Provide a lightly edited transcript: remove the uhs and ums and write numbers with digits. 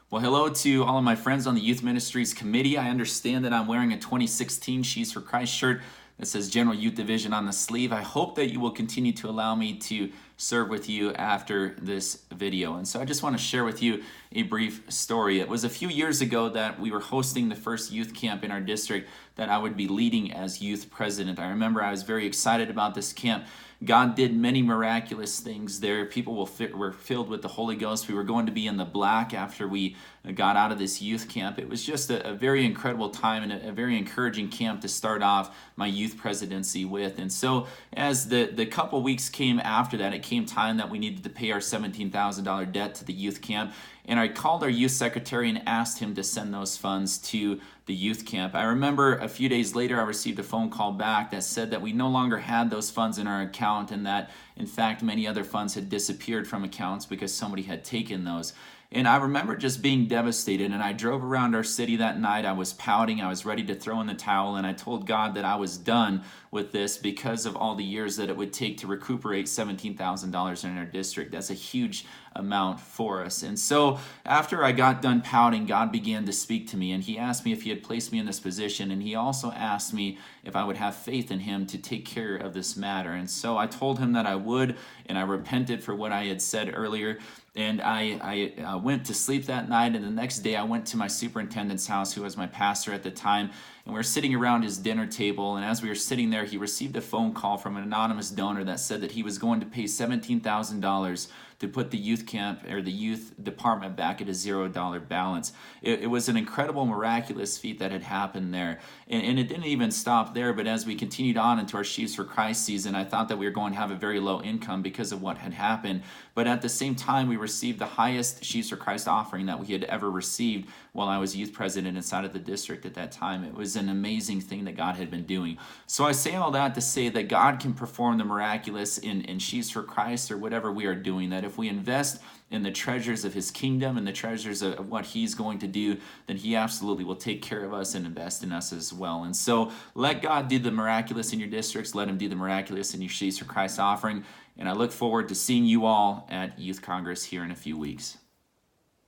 Well, hello to all of my friends on the Youth Ministries Committee. I understand that I'm wearing a 2016 She's for Christ shirt that says General Youth Division on the sleeve. I hope that you will continue to allow me to serve with you after this video. And so I just want to share with you a brief story. It was a few years ago that we were hosting the first youth camp in our district that I would be leading as youth president. I remember I was very excited about this camp. God did many miraculous things there. People were filled with the Holy Ghost. We were going to be in the black after we got out of this youth camp. It was just a very incredible time and a very encouraging camp to start off my youth presidency with. And so as the couple weeks came after that, it came time that we needed to pay our $17,000 debt to the youth camp. And I called our youth secretary and asked him to send those funds to the youth camp. I remember a few days later I received a phone call back that said that we no longer had those funds in our account and that in fact many other funds had disappeared from accounts because somebody had taken those. And I remember just being devastated, and I drove around our city that night. I was pouting, I was ready to throw in the towel, and I told God that I was done with this because of all the years that it would take to recuperate $17,000 in our district. That's a huge amount for us. And so after I got done pouting, God began to speak to me, and he asked me if he had placed me in this position, and he also asked me if I would have faith in him to take care of this matter. And so I told him that I would, and I repented for what I had said earlier. And I went to sleep that night, and the next day I went to my superintendent's house, who was my pastor at the time, and we were sitting around his dinner table, and as we were sitting there, he received a phone call from an anonymous donor that said that he was going to pay $17,000 to put the youth camp or the youth department back at a $0 balance. It was an incredible, miraculous feat that had happened there. And it didn't even stop there, but as we continued on into our She's for Christ season, I thought that we were going to have a very low income because of what had happened. But at the same time, we received the highest She's for Christ offering that we had ever received while I was youth president inside of the district at that time. It was an amazing thing that God had been doing. So I say all that to say that God can perform the miraculous in She's for Christ or whatever we are doing, that if we invest in the treasures of his kingdom and the treasures of what he's going to do, then he absolutely will take care of us and invest in us as well. And so let God do the miraculous in your districts. Let him do the miraculous in your She's for Christ offering. And I look forward to seeing you all at Youth Congress here in a few weeks.